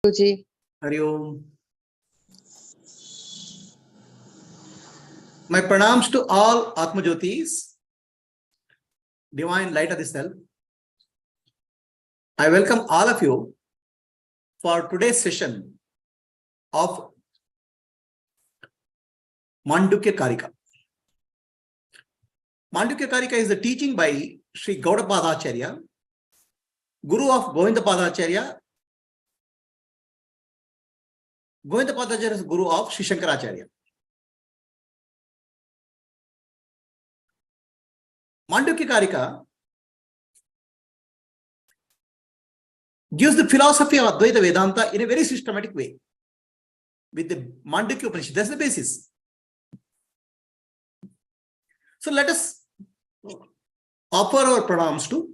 Prabhuji. Hari Om. My pranams to all Atma Jyotis, divine light of the self. I welcome all of you for today's session of Mandukya Karika. Mandukya Karika is the teaching by Sri Gaudapadacharya, Guru of Govindapadacharya. Govindapadacharya is Guru of Sri Shankaracharya. Mandukya Karika gives the philosophy of Advaita Vedanta in a very systematic way with the Mandukya Upanishad. That's the basis. So let us offer our pranams to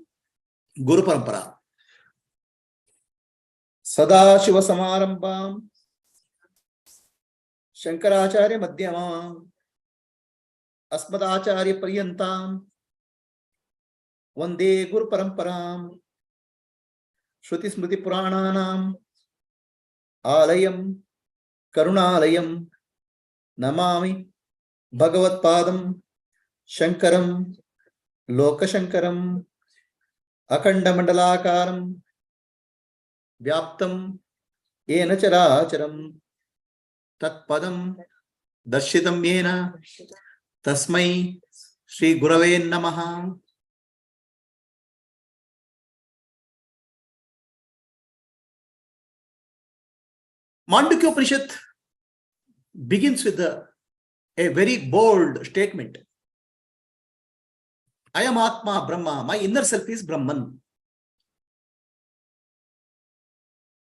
Guru Parampara. Sada Shiva Samarambham Shankaracharya Madhyamam Asmadacharya Paryantam Vande Guru Paramparam Shruti Smriti Purananam Alayam Karunalayam Namami Bhagavat Padam Shankaram Lokashankaram Akhanda Mandalakaram Vyaptam Yena Characharam Tat Padam Darshitam Yena Tasmai Sri Gurave Namaha. Mandukya Upanishad begins with a very bold statement. I am Atma, Brahma. My inner self is Brahman.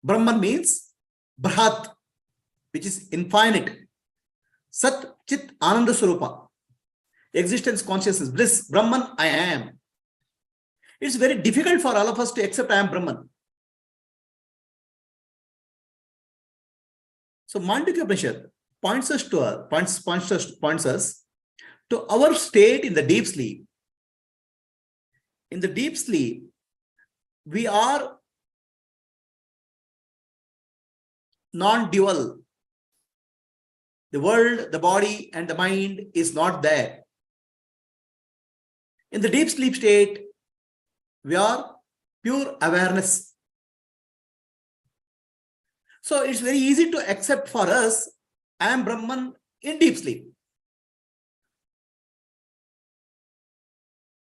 Brahman means Brahat, which is infinite. Sat, Chit, Ananda Swarupa. Existence, consciousness, bliss. Brahman, I am. It's very difficult for all of us to accept I am Brahman. So Mandukya Upanishad points us to our state in the deep sleep. In the deep sleep, we are non-dual. The world, the body, and the mind is not there. In the deep sleep state, we are pure awareness. So it's very easy to accept for us, I am Brahman in deep sleep.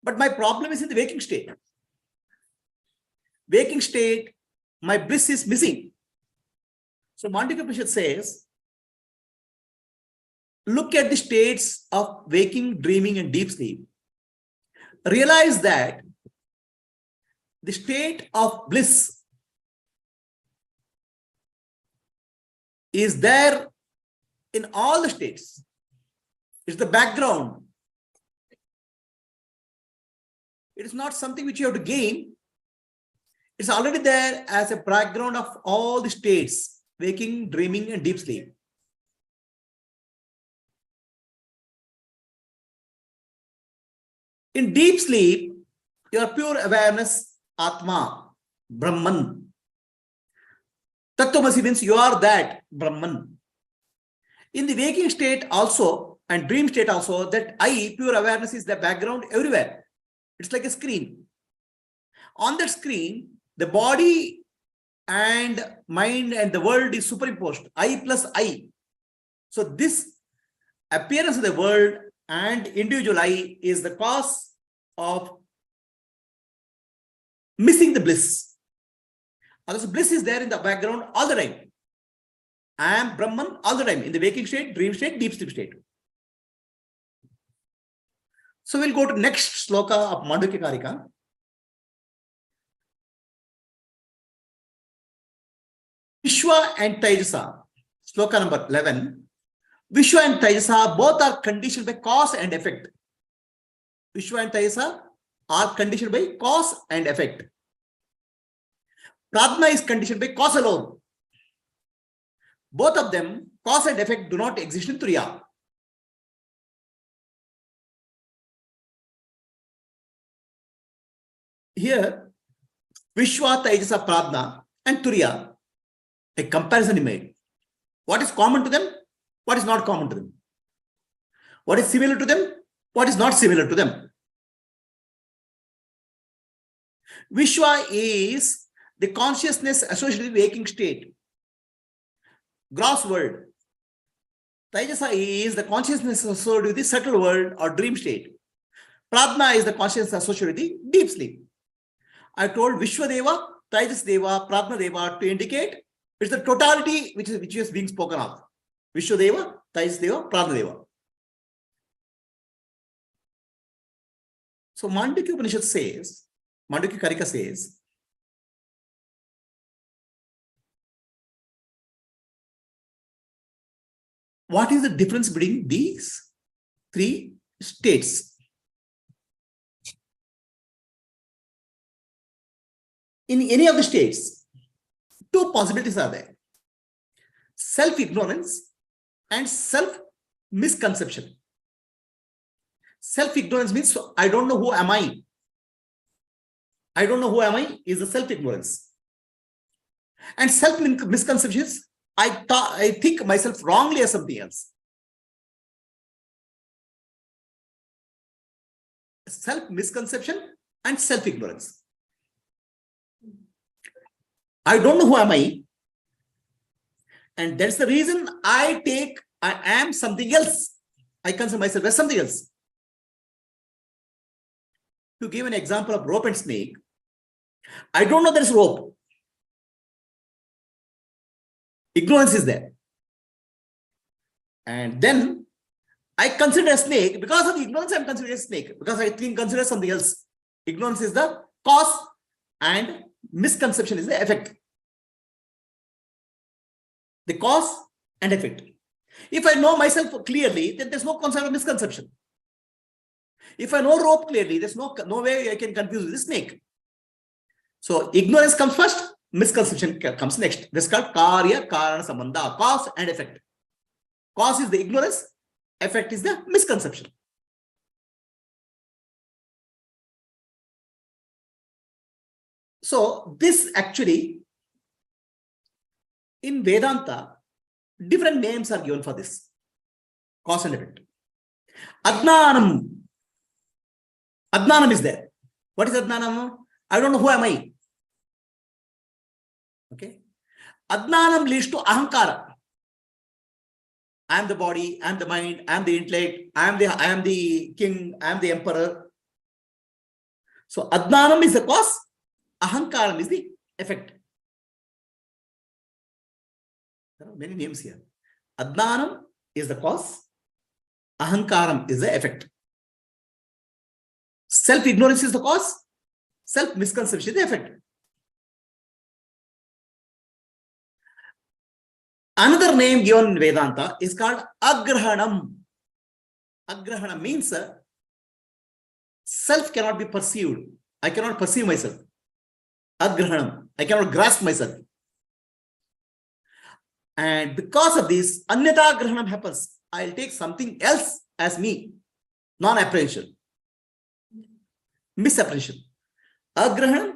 But my problem is in the waking state. Waking state, my bliss is missing. So Mandukya Upanishad says, look at the states of waking, dreaming, and deep sleep. Realize that the state of bliss is there in all the states. It's the background. It is not something which you have to gain. It's already there as a background of all the states, waking, dreaming, and deep sleep. In deep sleep, your pure awareness, Atma, Brahman. Tattvamasi means you are that Brahman. In the waking state also and dream state also, that I, pure awareness, is the background everywhere. It's like a screen. On that screen, the body and mind and the world is superimposed. I plus I. So this appearance of the world and individual I is the cause of missing the bliss. Otherwise, bliss is there in the background all the time. I am Brahman all the time in the waking state, dream state, deep sleep state. So we'll go to next sloka of Mandukya Karika. Vishwa and Taijasa, sloka number 11. Vishwa and Taijasa both are conditioned by cause and effect. Vishwa and Taijasa are conditioned by cause and effect. Pradna is conditioned by cause alone. Both of them, cause and effect, do not exist in Turiya. Here, Vishwa, Taijasa, Pradna, and Turiya A comparison is made. What is common to them? What is not common to them? What is similar to them? What is not similar to them? Vishwa is the consciousness associated with waking state. Gross world. Taijasa is the consciousness associated with the subtle world or dream state. Pradna is the consciousness associated with the deep sleep. I told Vishwadeva, Taijas Deva, Pradna Deva to indicate it's the totality which is being spoken of. Vishwadeva, Taijas Deva, Pradna Deva. So Mandukya Upanishad says, Mandukya Karika says, what is the difference between these three states? In any of the states, two possibilities are there. Self-ignorance and self-misconception. Self-ignorance means I don't know who am I. I don't know who am I is the self-ignorance. And self-misconception is I think myself wrongly as something else. Self-misconception and self-ignorance. I don't know who am I. And that's the reason I am something else. I consider myself as something else. To give an example of rope and snake, I don't know there's rope. Ignorance is there. And then I consider a snake. Because of ignorance, I'm considering a snake. Because I consider something else. Ignorance is the cause and misconception is the effect. The cause and effect. If I know myself clearly, then there's no concept of misconception. If I know rope clearly, there's no way I can confuse the snake. So ignorance comes first, misconception comes next. This is called karya karana sambandha, cause and effect. Cause is the ignorance, effect is the misconception. So this actually, in Vedanta, different names are given for this. Cause and effect. Adnanam. Adnanam is there. What is Adnanam? I don't know who am I. Okay. Adnanam leads to ahankara. I am the body, I am the mind, I am the intellect, I am the king, I am the emperor. So Adnanam is the cause, ahankaram is the effect. There are many names here. Adnanam is the cause, ahankaram is the effect. Self-ignorance is the cause, self-misconception is the effect. Another name given in Vedanta is called agrahanam. Agrahanam means self cannot be perceived. I cannot perceive myself. Agrahanam. I cannot grasp myself. And because of this, anyata grahanam happens. I'll take something else as me. Non-apprehension. Misapprehension. Agrahanam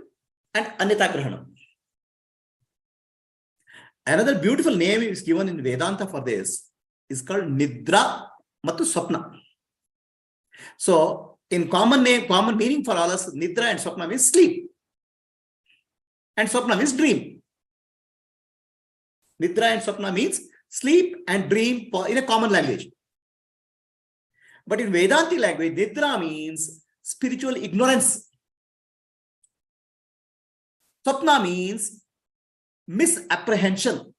and anyata grahanam. Another beautiful name is given in Vedanta for this is called Nidra Matu Swapna. So, in common meaning for all us, Nidra and Swapna means sleep. And Swapna means dream. Nidra and Swapna means sleep and dream in a common language. But in Vedantic language, Nidra means spiritual ignorance. Swapna means misapprehension.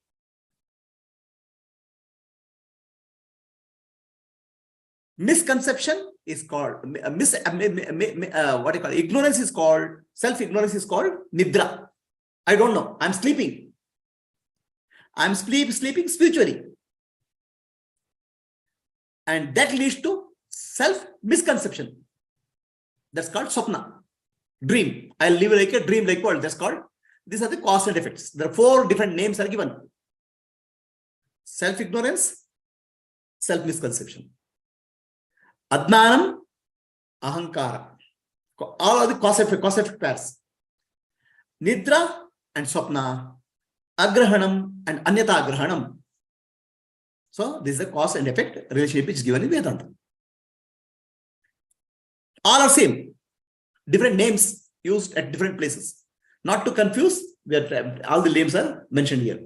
Misconception is called ignorance is called, self-ignorance is called nidra. I don't know. I'm sleeping. I'm sleeping spiritually. And that leads to self-misconception. That's called swapna. Dream. I live like a dream-like world. That's called. These are the cause and effects. There are 4 different names are given. Self-ignorance, self-misconception. Adnanam, ahankara. All are the cause effect pairs. Nidra and swapna agrahanam and anyata agrahanam. So this is the cause and effect relationship which is given in Vedanta. All are same, different names used at different places. Not to confuse, all the names are mentioned here.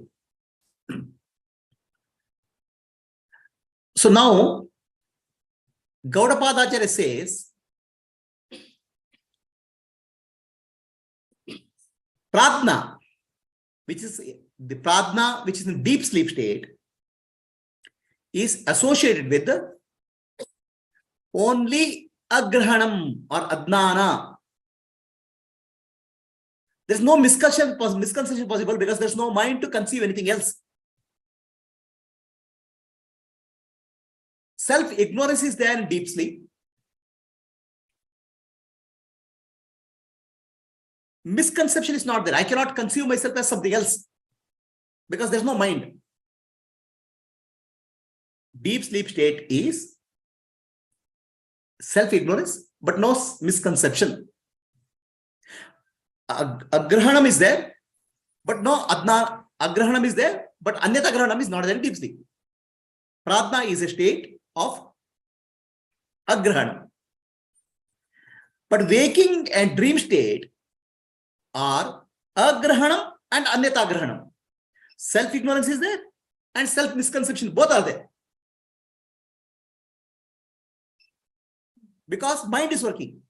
So now, Gaudapadacharya says, Pradna, which is the Pradna, which is in deep sleep state, is associated with the only agrahanam or adnana. There's no misconception possible because there's no mind to conceive anything else. Self-ignorance is there in deep sleep. Misconception is not there. I cannot conceive myself as something else because there's no mind. Deep sleep state is self-ignorance, but no misconception. Agrahanam is there, but no adna. Agrahanam is there, but anyata agrahanam is not there in deep sleep. Pradna is a state of agrahanam. But waking and dream state are agrahanam and anyata agrahanam. Self-ignorance is there and self-misconception, both are there. Because mind is working.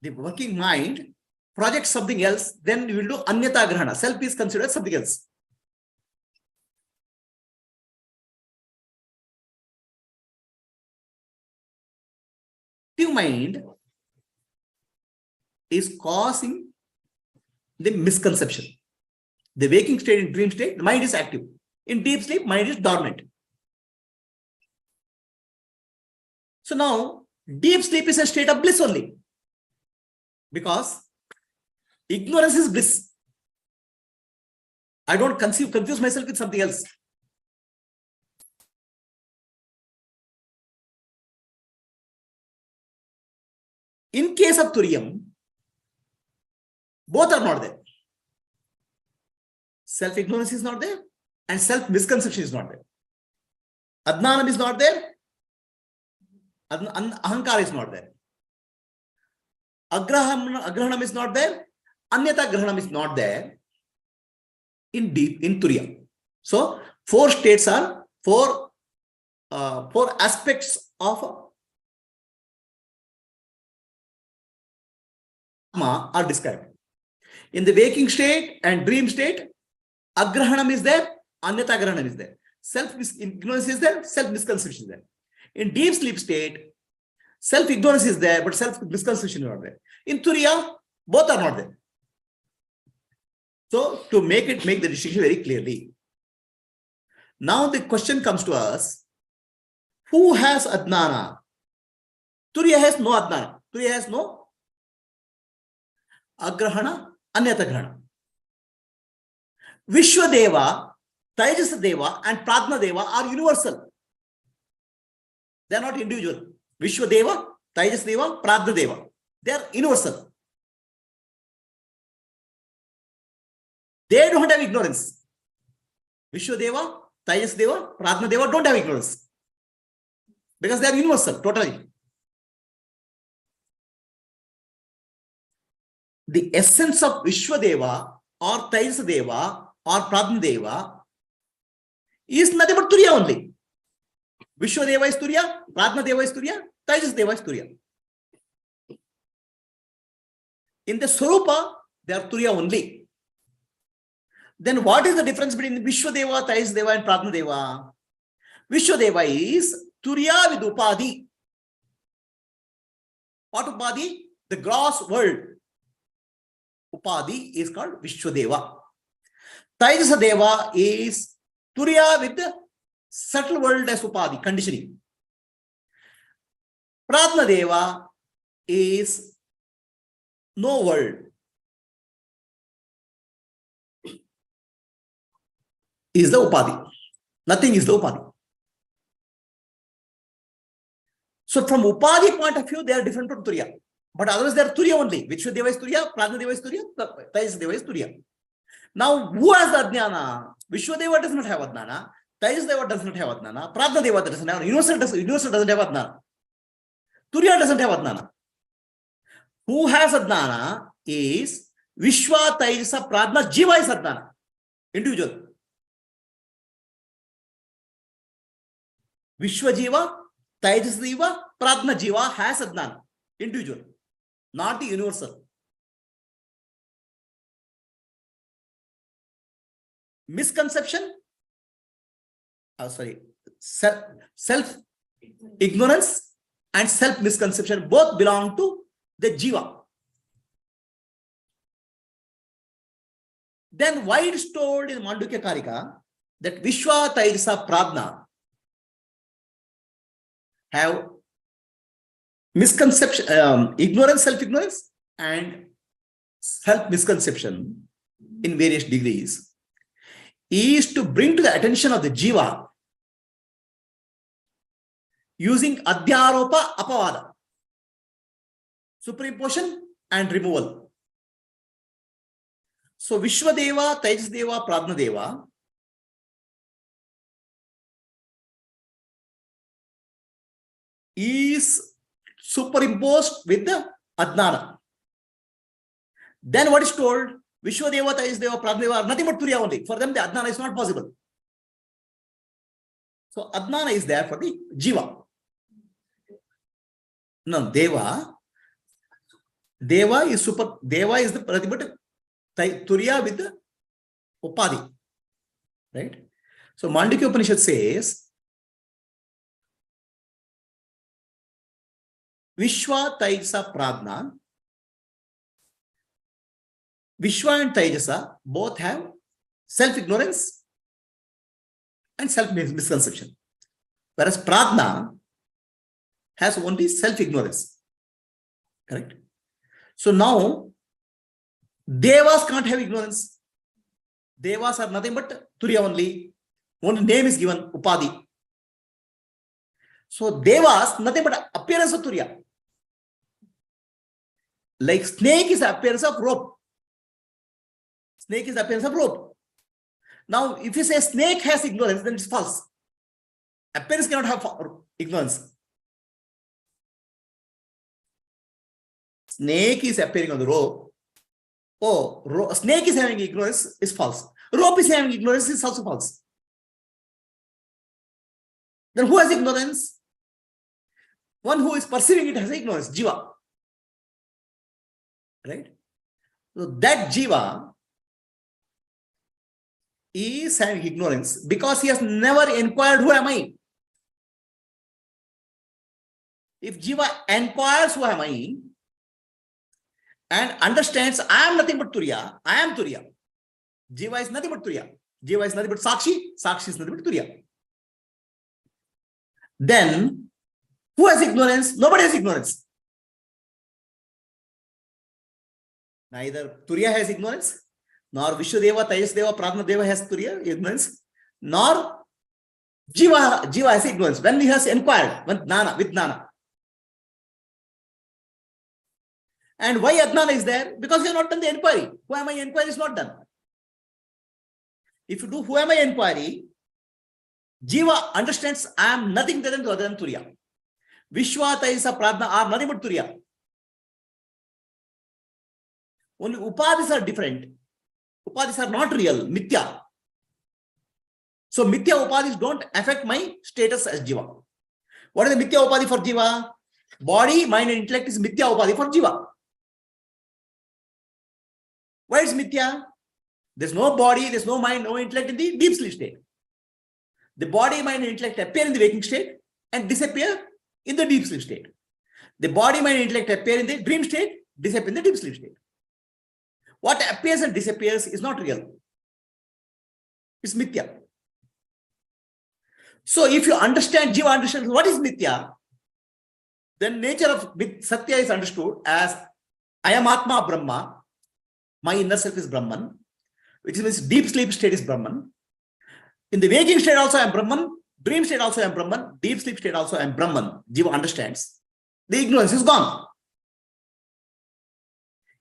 The working mind projects something else, then you will do anyata grahana. Self is considered something else. Active mind is causing the misconception. The waking state and dream state, the mind is active. In deep sleep, mind is dormant. So now, deep sleep is a state of bliss only. Because ignorance is bliss. I don't confuse myself with something else. In case of Turiyam, both are not there. Self-ignorance is not there and self-misconception is not there. Adnanam is not there. Ahankara is not there. Agrahanam is not there. Anyata grahanam is not there in Turiya. So four states are four aspects of Atma are described. In the waking state and dream state, agrahanam is there, anyata grahanam is there. Self-ignorance is there, self-misconception is there. In deep sleep state, self-ignorance is there, but self-misconception is not there. In Turiya, both are not there. So, to make the distinction very clearly. Now the question comes to us, who has Adnana? Turiya has no Adnana. Turiya has no Agrahana, Anyata Grahana. Vishwadeva, Tejasdeva and Pradnadeva are universal. They are not individual. Vishwadeva, Tejasdeva, Pradnadeva. They are universal. They don't have ignorance. Vishwadeva, Tejasdeva, Pradnadeva don't have ignorance. Because they are universal, totally. The essence of Vishwadeva or Tejasdeva or Pradnadeva is nothing but Turiya only. Vishwadeva is Turiya, Pradnadeva is Turiya, Tejasdeva is Turiya. In the Swarupa, they are Turiya only. Then what is the difference between Vishwadeva, Tejasdeva and Pradnadeva? Vishwadeva is Turiya with Upadhi. What Upadhi? The gross world. Upadhi is called Vishwadeva. Tejasadeva is Turiya with the subtle world as Upadhi, conditioning. Pradnadeva is no world. Is the Upadhi. Nothing is the Upadhi. So from Upadhi point of view, they are different from Turiya. But otherwise, they are Turiya only. Vishwadeva is Turiya, Pranadeva is Turiya, Tejasdeva is Turiya. Now, who has the Adhyana? Vishwadeva does not have Adhyana. Tejasdeva does not have Adhyana. Pranadeva doesn't have Adhyana. Universal doesn't have Adhyana. Turiya doesn't have Adhyana. Who has Adhyana is Vishwa, Tejasa, Pradna, Jiva is Adhyana. Individual. Vishwa Jiva, Tejasdeva, Pradna Jiva has Adhyana. Individual. Not the universal. Misconception, self-ignorance and self-misconception both belong to the Jiva. Then why it is told in Mandukya Karika that Vishwa, Tairsa, Pradna have misconception, ignorance, self-ignorance and self-misconception in various degrees is to bring to the attention of the Jiva using Adhyaropa Apavada, superimposition and removal. So Vishwadeva, Tejasdeva, Pradnadeva is superimposed with the Adnana. Then what is told? Vishwadeva, Tejasdeva, Pradnadeva are nothing but Turiya only. For them, the Adnana is not possible. So Adnana is there for the Jiva. No, Deva is the Pratibhat Turiya with the Upadi. Right? So Mandukya Upanishad says Vishwa, Tejasa, Pradna. Vishwa and Tejasa both have self-ignorance and self-misconception. Whereas Pradna has only self-ignorance. Correct? So now, Devas can't have ignorance. Devas are nothing but Turiya only. Only name is given, Upadi. So Devas, nothing but appearance of Turiya. Like snake is the appearance of rope. Snake is the appearance of rope. Now, if you say snake has ignorance, then it's false. Appearance cannot have ignorance. Snake is appearing on the rope. Oh, snake is having ignorance is false. Rope is having ignorance is also false. Then who has ignorance? One who is perceiving it has ignorance, Jiva. Right? So that Jiva is having ignorance because he has never inquired, who am I? If Jiva inquires, who am I? And understands, I am nothing but Turiya, I am Turiya. Jiva is nothing but Turiya. Jiva is nothing but Sakshi, Sakshi is nothing but Turiya. Then, who has ignorance? Nobody has ignorance. Neither Turiya has ignorance, nor Vishwadeva, Tejasdeva, Pradnadeva has Turiya, ignorance, nor Jiva has ignorance. When he has inquired, with Jnana. And why Adnana is there? Because he has not done the inquiry. Who am I inquiry is not done. If you do who am I inquiry, Jiva understands I am nothing other than Turiya. Vishwa, Tejasa, Pradna are nothing but Turiya. Only Upadis are different. Upadis are not real, Mithya. So Mithya Upadis don't affect my status as Jiva. What is the Mithya Upadi for Jiva? Body, mind and intellect is Mithya Upadi for Jiva. Why is Mithya? There's no body, there's no mind, no intellect in the deep sleep state. The body, mind, and intellect appear in the waking state and disappear in the deep sleep state. The body, mind, and intellect appear in the dream state, disappear in the deep sleep state. What appears and disappears is not real. It's Mithya. So if you understand, Jiva understands what is Mithya, then nature of Satya is understood as I am Atma Brahma. My inner self is Brahman, which means deep sleep state is Brahman. In the waking state also I am Brahman, dream state also I am Brahman, deep sleep state also I am Brahman. Jiva understands. The ignorance is gone.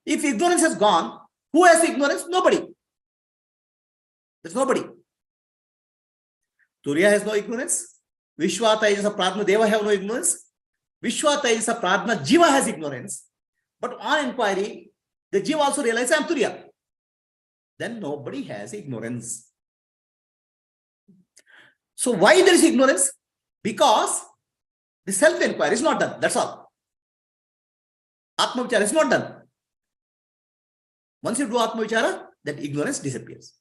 If ignorance has gone, who has ignorance? Nobody. There's nobody. Turiya has no ignorance. Vishwa, Taijasa, Pradna, Deva have no ignorance. Vishwa, Taijasa, Pradna, Jiva has ignorance. But on inquiry, the Jiva also realizes I am Turiya. Then nobody has ignorance. So why there is ignorance? Because the self-enquiry is not done. That's all. Atma Vichara is not done. Once you do Atma Vichara, that ignorance disappears.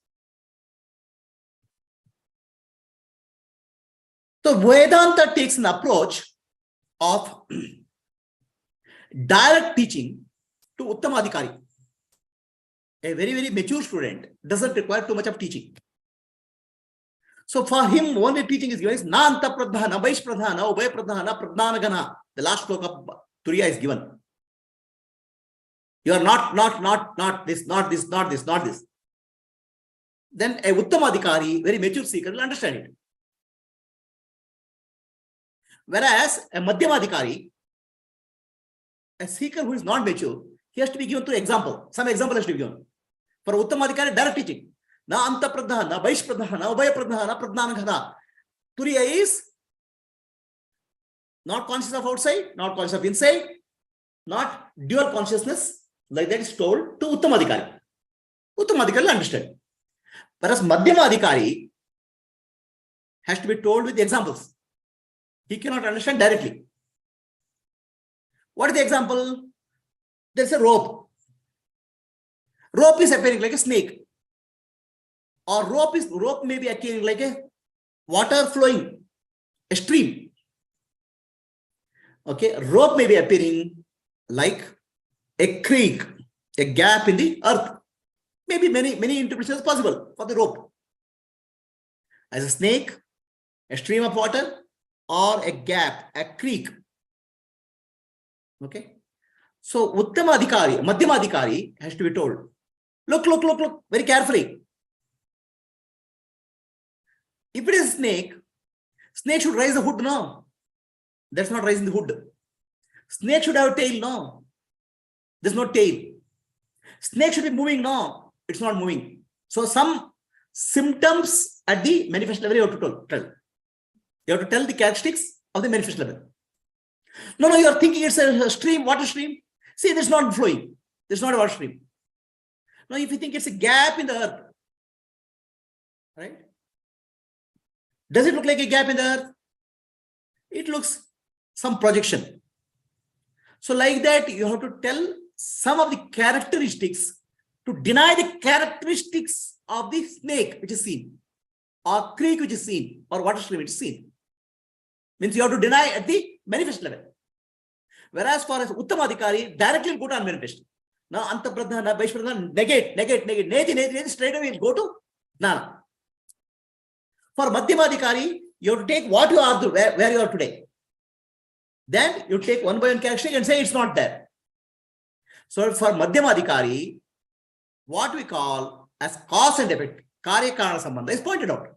So Vedanta takes an approach of direct teaching to Uttamadhikari. A very, very mature student doesn't require too much of teaching. So for him, only teaching is given is Na Anta Pradhana, Vaish Pradhana, Ubhay Pradhana, Pradhanagana. The last sloka of Turiya is given. You are not this, not this, not this, not this. Then a Uttamadhikari, very mature seeker, will understand it. Whereas a Madhyamadhikari, a seeker who is not mature, he has to be given through example. Some example has to be given. For Uttamadhikari, direct teaching. Na Anta Pradhana, Vaish Pradhana, Ubhay Pradhana, Pradhanagana. Turiya is not conscious of outside, not conscious of inside, not dual consciousness, like that is told to Uttamadhikari. Uttamadhikari will understand. Whereas Madhyamadhikari has to be told with examples. He cannot understand directly. What is the example? There is a rope. Rope is appearing like a snake. Or rope may be appearing like a water flowing, a stream. Okay, rope may be appearing like a creek, a gap in the earth. Maybe many interpretations possible for the rope. As a snake, a stream of water, or a gap, a creek. Okay. So Uttamadhikari, Madhyamadhikari has to be told, look, very carefully. If it is a snake, snake should raise the hood, no. That's not raising the hood. Snake should have a tail, no. There's no tail. Snake should be moving, no. It's not moving. So some symptoms at the manifest level you have to tell. You have to tell the characteristics of the manifest level. No, you are thinking it's a stream, water stream. See, there's not flowing. There's not a water stream. Now, if you think it's a gap in the earth, right? Does it look like a gap in the earth? It looks some projection. So like that, you have to tell some of the characteristics to deny the characteristics of the snake which is seen, or creek which is seen, or water stream which is seen. Means you have to deny at the manifest level. Whereas for Uttamadhikari, directly will go to unmanifest. Now, Anta Pradhana, Vaish Pradhana, negate, neti, straight away will go to Jnana. For Madhyamadhikari, you have to take what you are, where you are today. Then you take one by one characteristic and say it's not there. So for Madhyamadhikari, what we call as cause and effect, Karya Karana Sambandha is pointed out.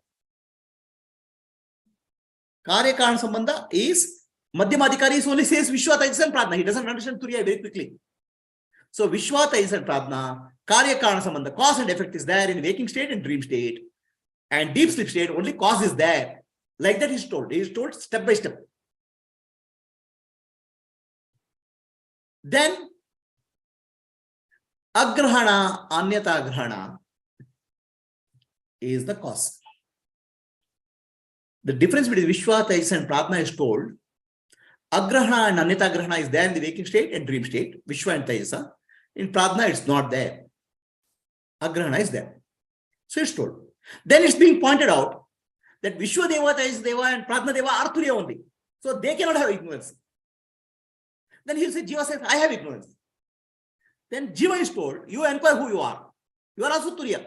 Karya Karana Sambandha is, Madhyamadhikari is only says Vishwa, Taijasa and Pradna. He doesn't understand Turiya very quickly. So Vishwa, Taijasa and Pradna, Karya Karana Sambandha, cause and effect is there in waking state and dream state. And deep sleep state, only cause is there. Like that he's told. He is told step by step. Then Agrahana, Anyata Agrahana is the cause. The difference between Vishwa, Taijasa and Pradna is told. Agrahana and Anyata Agrahana is there in the waking state and dream state, Vishwa and Taijasa. In Pradna, it's not there. Agrahana is there. So it's told. Then it's being pointed out that Vishwa Deva, Taijasa Deva and Pradna Deva are Turiya only. So they cannot have ignorance. Then he'll say, Jiva says, I have ignorance. Then Jiva is told, you inquire who you are. You are also Turiya.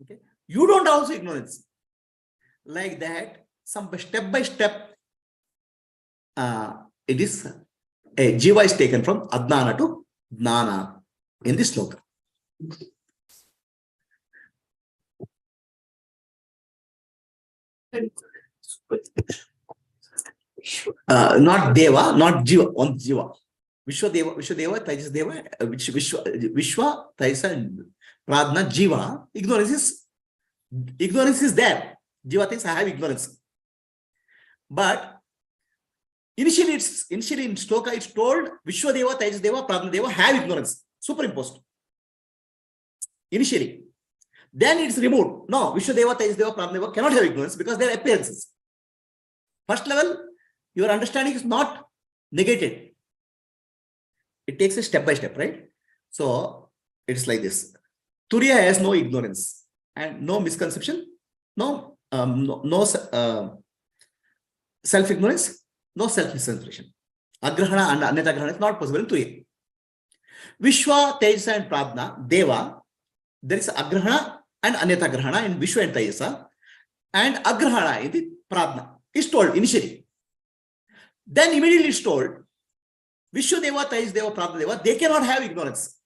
Okay? You don't have also ignorance. Like that, some step by step, it is a Jiva is taken from Adnana to Jnana in this sloka. Not Deva, not Jiva, on Jiva. Vishwadeva, Tejasdeva, Vishwa, Tejasa, Pradna, Jiva. Ignorance is there. Jiva thinks I have ignorance. But initially in Shloka, it's told Vishwadeva, Tejasdeva, Pradna Deva have ignorance, superimposed. Initially. Then it's removed. No, Vishwadeva, Tejasdeva, Pradna Deva cannot have ignorance because they are appearances. First level, your understanding is not negated. It takes a step by step, right? So it's like this. Turiya has no ignorance and no misconception, no self-ignorance, no self-misconception. Agrahana and Anyatagrahana is not possible in Turiya. Vishwa, Tejasa and Pradna, Deva, there is Agrahana and Anyatagrahana in Vishwa and Tejasa, and Agrahana in the Pradna is told initially. Then immediately it's told Vishwadeva, Tejasdeva, Pradna Deva, they cannot have ignorance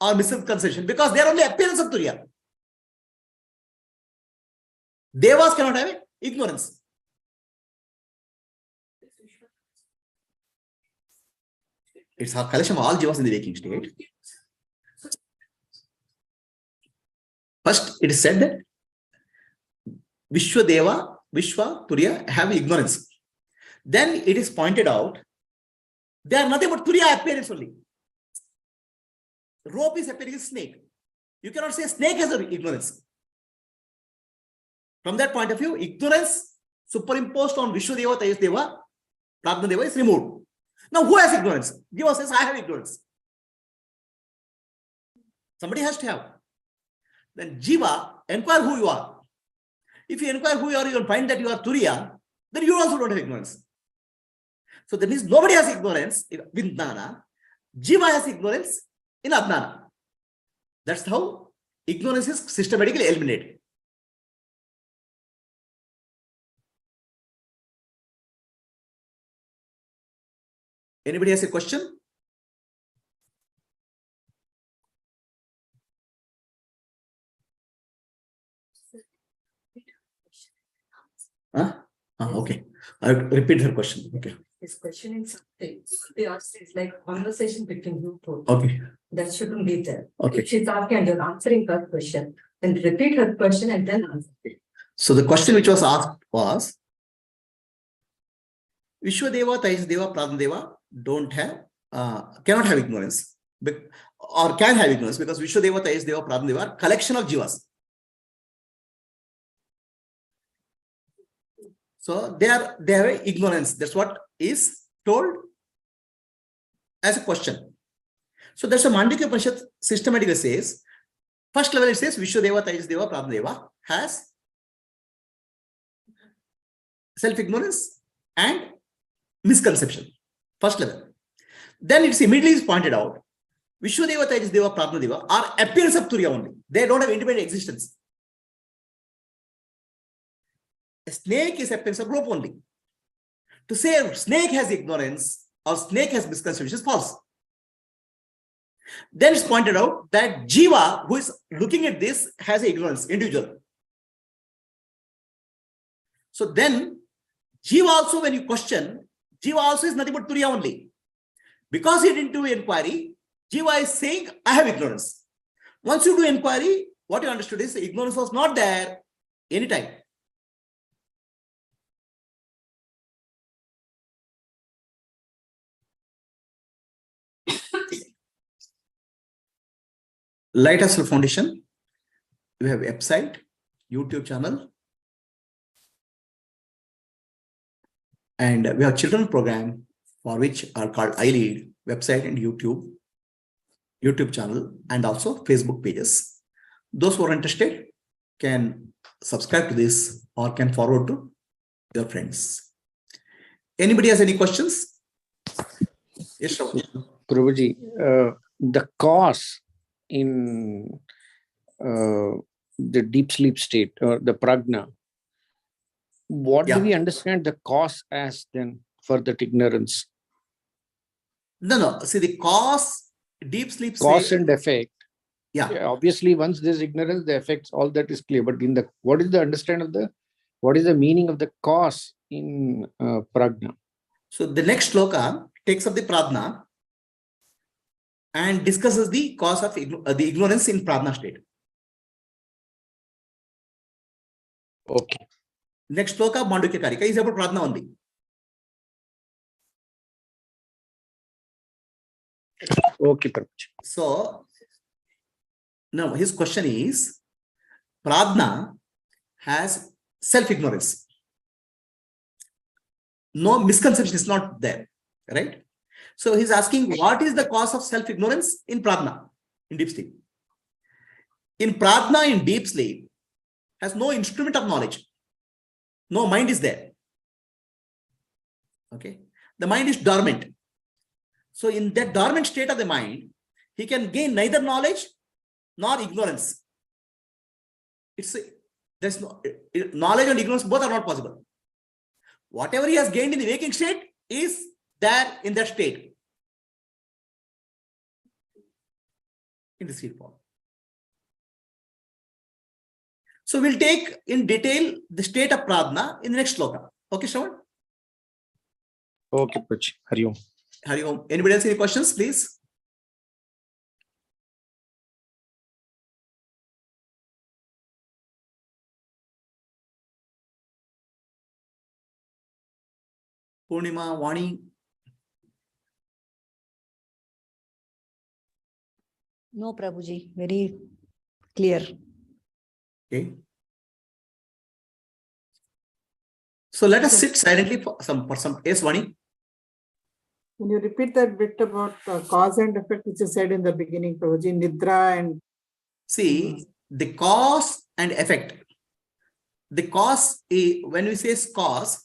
or misconception because they are only appearance of Turiya. Devas cannot have ignorance. It's a collection of all jivas in the waking state. First, it is said that Vishwadeva, Vishwa, Turiya have ignorance. Then it is pointed out they are nothing but Turiya appearance only. Rope is appearing as snake. You cannot say snake has ignorance. From that point of view, ignorance superimposed on Vishwadeva, Tejasdeva, Pradna Deva is removed. Now, who has ignorance? Jiva says, I have ignorance. Somebody has to have. Then Jiva, inquire who you are. If you inquire who you are, you will find that you are Turiya, then you also don't have ignorance. So that means nobody has ignorance with Jnana. Jiva has ignorance in Ajnana. That's how ignorance is systematically eliminated. Anybody has a question? Okay. I'll repeat her question. Okay. His question is something. They asked is like conversation between you both. Okay. That shouldn't be there. Okay. If she's asking and you're answering her question, then repeat her question and then answer it. So the question which was asked was Vishwadeva, Tejasdeva, Pradna Deva don't have, cannot have ignorance, or can have ignorance because Vishwadeva, Tejasdeva, Pradna Deva are collection of jivas. So they have ignorance. That's what is told as a question. So that's a Mandukya Upanishad systematically says, first level it says Vishwadeva, Tejasdeva, Pradna Deva has self-ignorance and misconception. First level. Then it's immediately pointed out Vishwadeva, Tejasdeva, Pradna Deva are appearance of Turiya only. They don't have independent existence. A snake is appearance of rope only. To say snake has ignorance or snake has misconception is false. Then it's pointed out that Jiva, who is looking at this, has ignorance, individual. So then, Jiva also, when you question, Jiva also is nothing but Turiya only. Because he didn't do inquiry, Jiva is saying, I have ignorance. Once you do inquiry, what you understood is ignorance was not there anytime. Light of Self Foundation, we have website, YouTube channel, and we have children program for which are called iLead, website and YouTube channel, and also Facebook pages. Those who are interested can subscribe to this or can forward to your friends. Anybody has any questions? Yes, Prabhuji, the cause in the deep sleep state or the prajna, what do we understand the cause as then for that ignorance? No. See, the cause, deep sleep cause state, and effect. Yeah. Obviously, once there's ignorance, the effects, all that is clear. But in the what is the understanding of the what is the meaning of the cause in prajna? So the next shloka takes up the pradna and discusses the cause of the ignorance in pradna state. Okay. Next sloka, Mandukya Karika, is about pradna only. Okay, Prabhuji. So, now his question is, pradna has self-ignorance. No misconception is not there, right? So he's asking, what is the cause of self-ignorance in pradna, in deep sleep? In pradna, in deep sleep, has no instrument of knowledge. No mind is there. Okay. The mind is dormant. So in that dormant state of the mind, he can gain neither knowledge nor ignorance. There's no knowledge and ignorance, both are not possible. Whatever he has gained in the waking state is there in that state, in the sleep form. So we'll take in detail the state of pradna in the next sloka. Okay, Shravan? Okay, Prabhuji. Hari Om. Hari Om. Anybody else any questions, please? Purnima, Vani. No, Prabhuji, very clear. Okay. So let us sit silently for some. Yes, Vani. Can you repeat that bit about cause and effect, which you said in the beginning, Prabhuji, Nidra and... See, the cause and effect. The cause, when we say cause,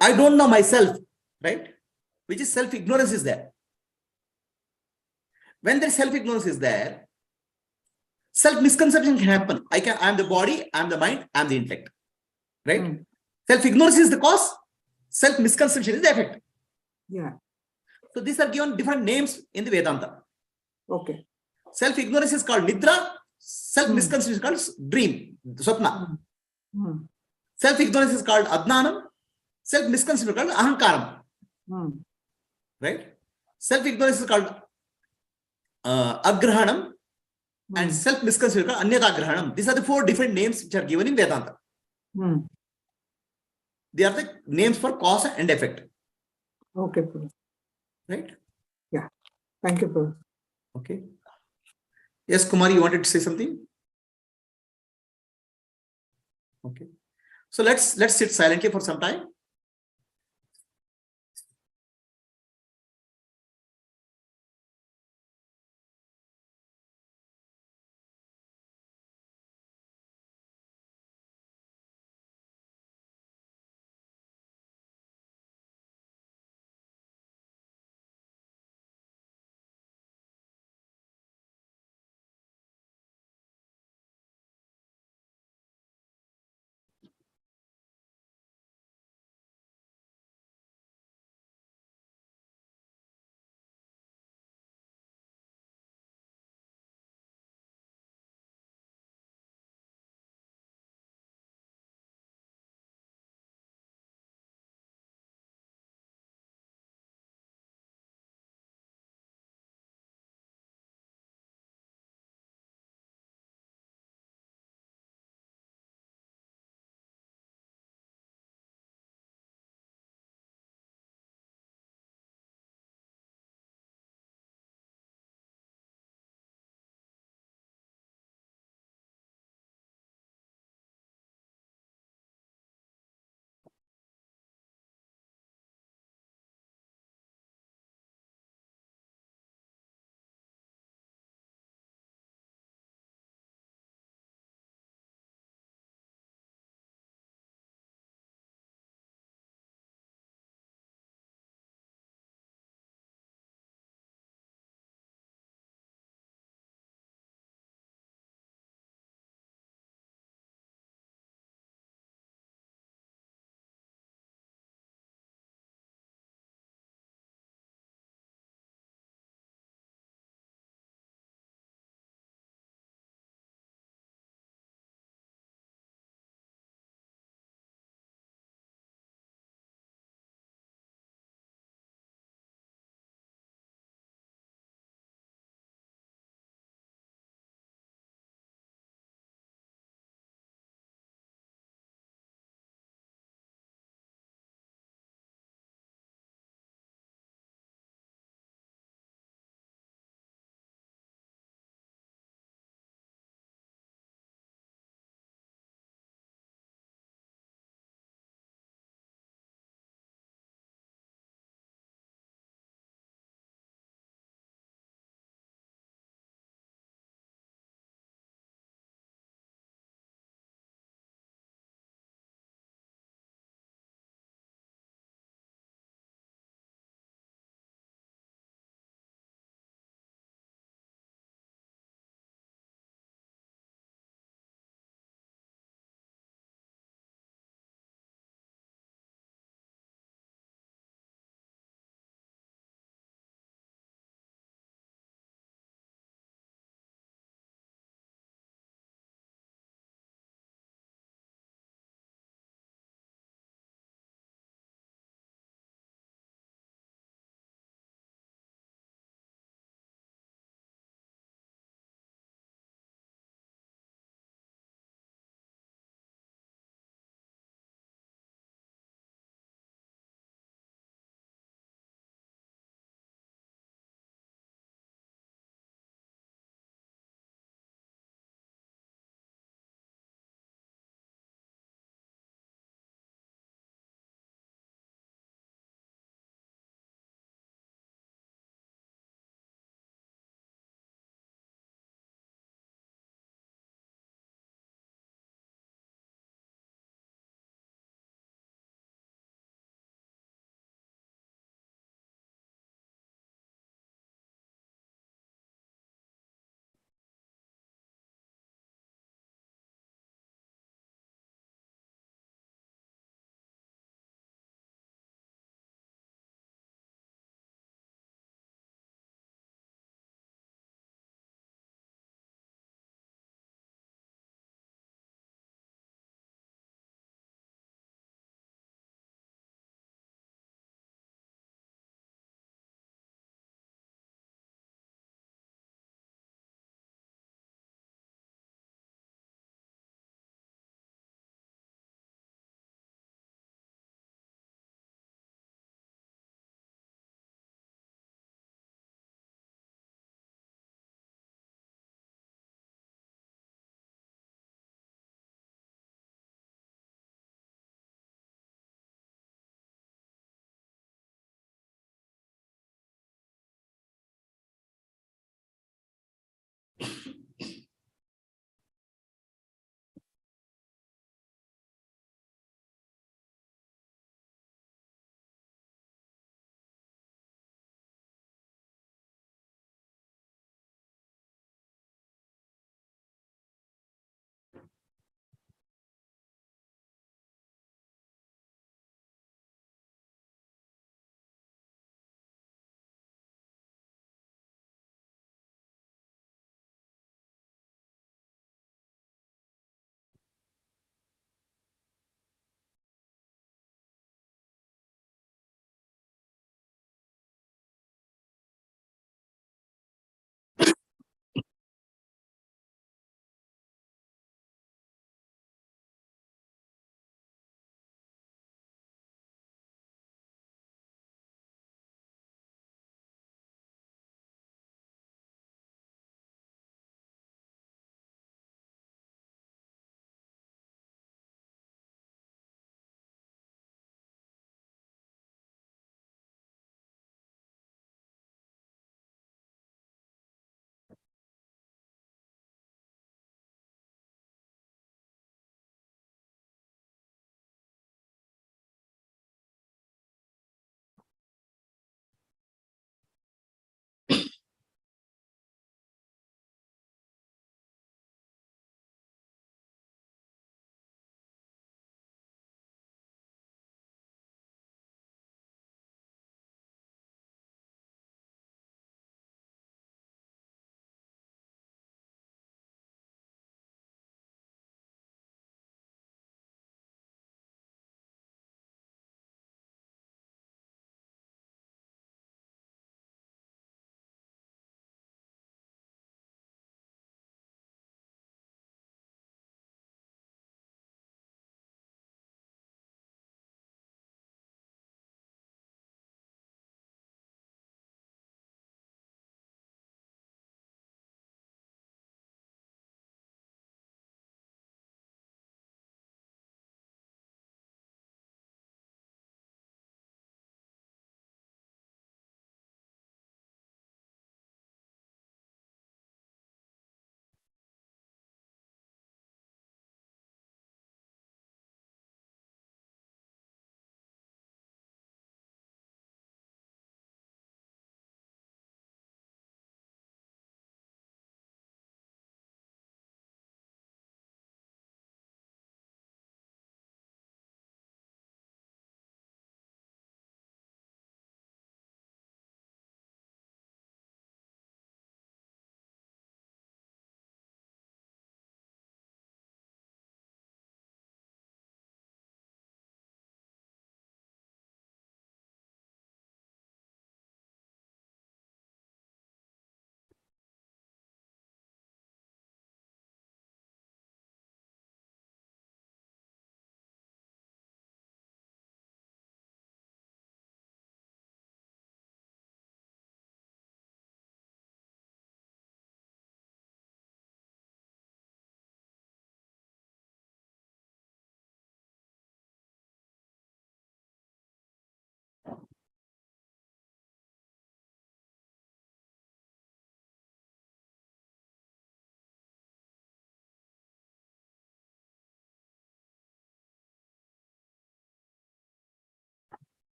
I don't know myself, right? Which is self-ignorance is there. When there is self-ignorance is there, self-misconception can happen. I am the body, I am the mind, I am the intellect, right? Self-ignorance is the cause, self-misconception is the effect. Yeah. So these are given different names in the Vedanta. Okay. Self-ignorance is called Nidra, self-misconception is called dream, Swapna. Self-ignorance is called Adnanam, self-misconception is called Ahankaram. Right? Self-ignorance is called Agrahanam, and self-misconception is called Anyatagrahanam. These are the 4 different names which are given in Vedanta. They are the names for cause and effect. Okay, Prabhuji. Right? Yeah. Thank you, Prabhuji. Okay. Yes, Kumari, you wanted to say something? Okay. So let's sit silently for some time.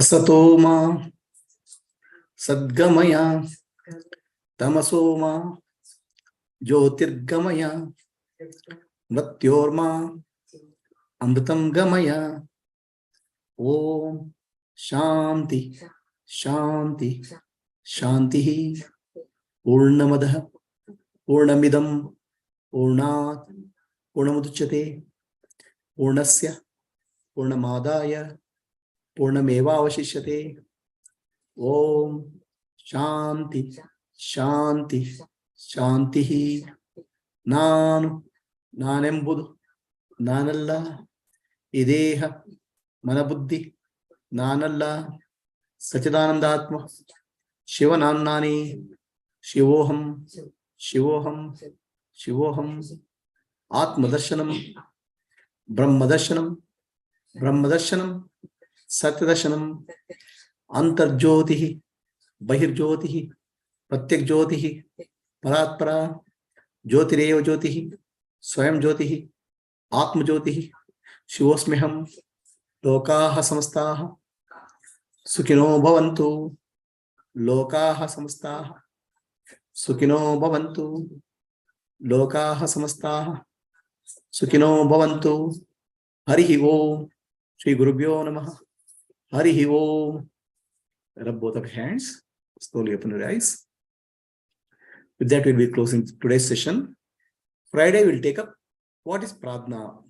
Satoma Sadgamaya Tamasoma Jyotirgamaya Mrityorma Amritam Gamaya. Om Shanti Shanti Shanti Purnamadaha Purnamidam Purnat Purnamuduchyate Purnasya Purnamadaya Purnameva Avashishyate. Om Shanti Shanti Shanti. Nanu Nanembudu Nanalla Ideha Manabuddhi Nanalla Sachidanandatma Shivanannani Shivoham Shivoham Shivoham Atma Darshanam Brahmadarshanam Brahmadarshanam Satyadarshanam Antarjyotihi Bahirjyotihi Pratyakjyotihi Paratpara Jyotireva Jyotihi Swayam Jyotihi Atma Jyotihi Shivosmiham Lokaha Samastaha Sukhino Bhavantu Lokaha Samastaha Sukhino Bhavantu Lokaha Samastaha Sukhino Bhavantu. Harihi Om. Shri Gurubhyo Namaha. Harihi Om. Rub both of your hands. Slowly open your eyes. With that, we'll be closing today's session. Friday, we'll take up what is pradna.